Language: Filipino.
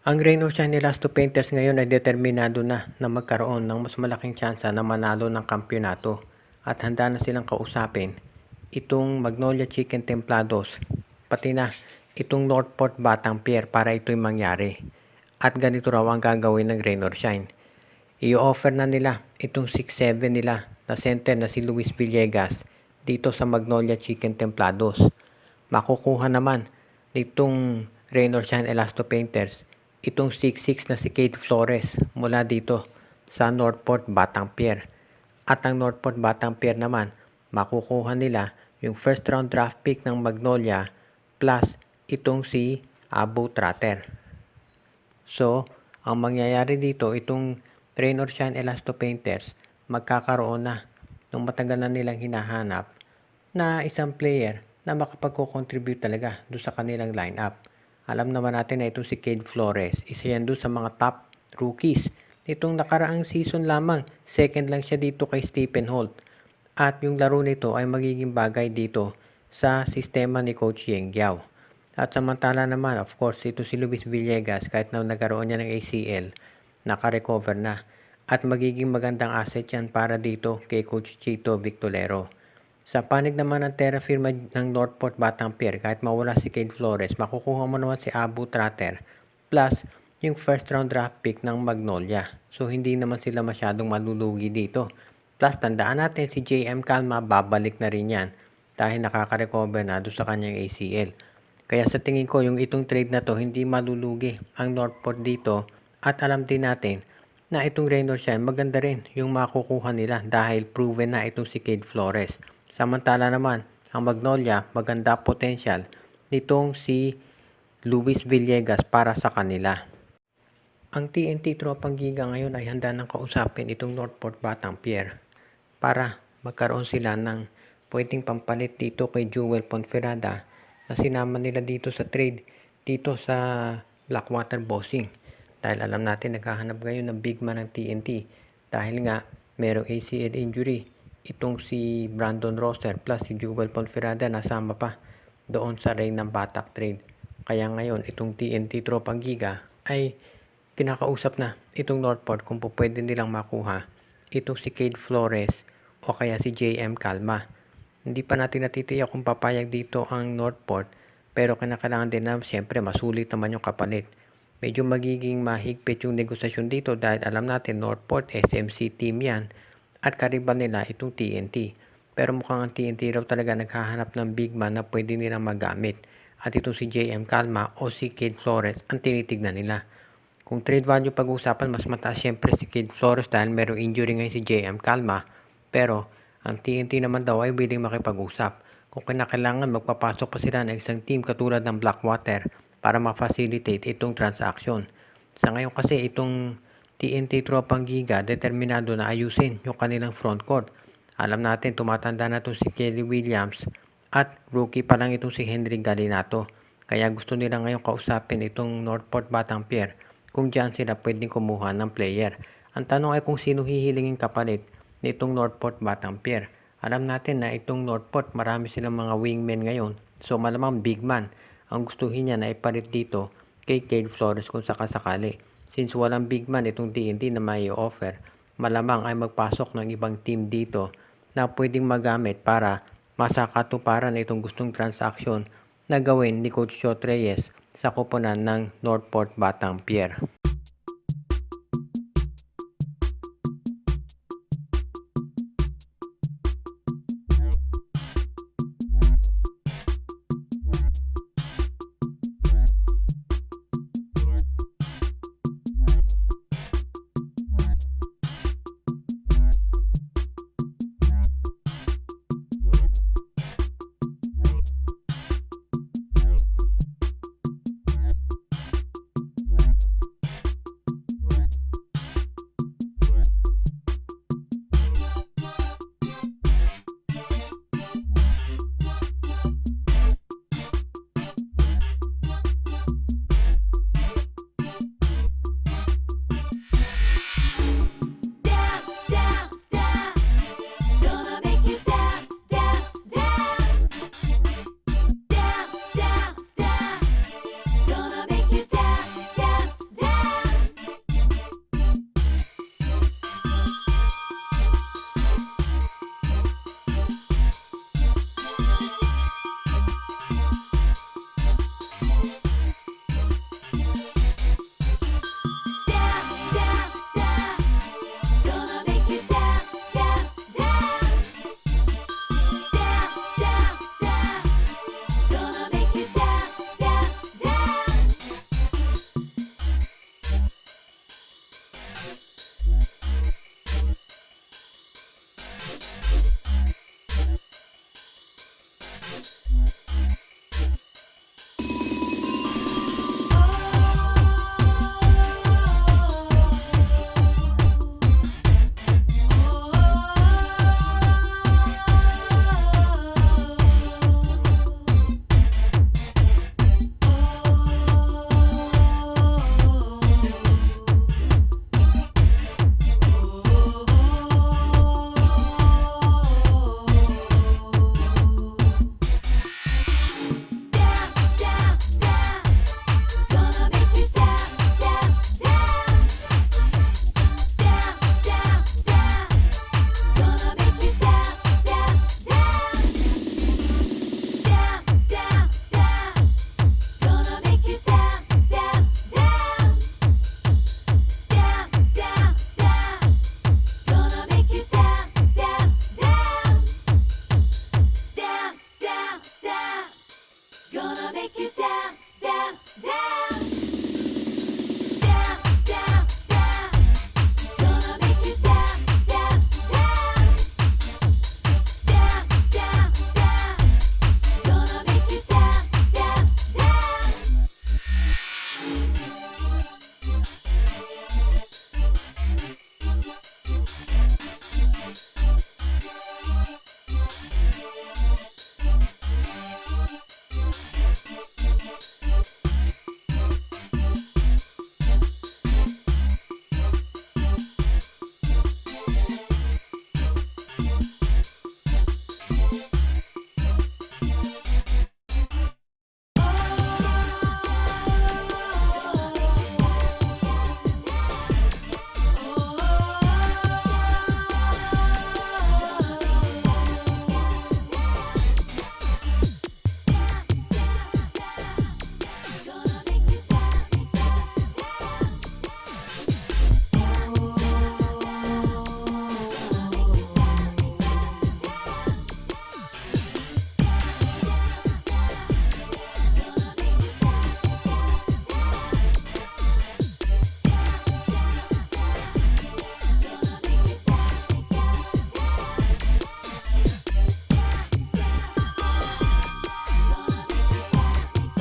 Ang Reino Shine Elasto Painters ngayon ay determinado na magkaroon ng mas malaking tsansa na manalo ng kampyonato at handa na silang kausapin itong Magnolia Chicken Templados pati na itong Northport Batang Pier para ito'y mangyari. At ganito raw ang gagawin ng Rain or Shine. I-offer na nila itong 6'7 nila na center na si Luis Villegas dito sa Magnolia Chicken Templados. Makukuha naman nitong Rain or Shine Elasto Painters itong 6'6 na si Kate Flores mula dito sa Northport Batang Pier. At ang Northport Batang Pier naman, makukuha nila yung first round draft pick ng Magnolia plus itong si Abu Tratter. So, ang mangyayari dito, itong Rain or Shine Elasto Painters, magkakaroon na nung matagal na nilang hinahanap na isang player na makapag-contribute talaga doon sa kanilang lineup. Alam naman natin na ito si Cade Flores, isa yan doon sa mga top rookies. Nitong nakaraang season lamang, second lang siya dito kay Stephen Holt. At yung laro nito ay magiging bagay dito sa sistema ni Coach Yeng Giao. At samantala naman, of course, ito si Luis Villegas kahit na nagkaroon niya ng ACL, naka-recover na. At magiging magandang asset yan para dito kay Coach Chito Victolero. Sa panig naman ng Terra Firma ng Northport Batang Pier, kahit mawala si Cade Flores, makukuha mo naman si Abu Tratter plus yung first round draft pick ng Magnolia. So hindi naman sila masyadong malulugi dito. Plus tandaan natin si JM Calma, babalik na rin yan dahil nakaka-recover na doon sa kanyang ACL. Kaya sa tingin ko yung itong trade na to hindi malulugi ang Northport dito at alam din natin na itong Rain or Shine maganda rin yung makukuha nila dahil proven na itong si Cade Flores. Samantala naman, ang Magnolia, maganda potential nitong si Luis Villegas para sa kanila. Ang TNT Tropang Giga ngayon ay handa ng kausapin itong Northport Batang Pier para magkaroon sila ng pwedeng pampalit dito kay Jewel Ponferrada na sinama nila dito sa trade dito sa Blackwater Bossing. Dahil alam natin naghahanap ngayon ng big man ng TNT dahil nga merong ACL injury. Itong si Brandon Rosser plus si Jewel Ponferrada nasama pa doon sa Rain ng Batak trade. Kaya ngayon itong TNT Tropang Giga ay kinakausap na itong Northport kung pwede nilang makuha itong si Cade Flores o kaya si JM Calma. Hindi pa natin natitiyak kung papayag dito ang Northport pero kinakailangan din na siyempre masulit naman yung kapalit. Medyo magiging mahigpit yung negosasyon dito dahil alam natin Northport SMC team yan at karibal nila itong TNT. Pero mukhang ang TNT raw talaga naghahanap ng big man na pwede nilang magamit. At itong si JM Calma o si Cade Flores ang tinitignan nila. Kung trade value pag-uusapan, mas mataas syempre si Cade Flores dahil merong injury ngayon si JM Calma. Pero ang TNT naman daw ay willing makipag-usap. Kung kinakailangan magpapasok pa sila ng isang team katulad ng Blackwater para ma-facilitate itong transaction. Sa ngayon kasi itong TNT Tropang Giga determinado na ayusin yung kanilang front court. Alam natin tumatanda na itong si Kelly Williams at rookie pa lang itong si Henry Galinato. Kaya gusto nila ngayon kausapin itong Northport Batang Pier kung diyan sila pwedeng kumuha ng player. Ang tanong ay kung sino hihilingin kapalit nitong Northport Batang Pier. Alam natin na itong Northport marami silang mga wingmen ngayon. So malamang big man ang gustuhin niya na ipalit dito kay Cade Flores kung sakasakali. Since walang big man itong TNT na may offer, malamang ay magpasok ng ibang team dito na pwedeng magamit para masakatuparan itong gustong transaksyon na gawin ni Coach Shot Reyes sa koponan ng Northport Batang Pier.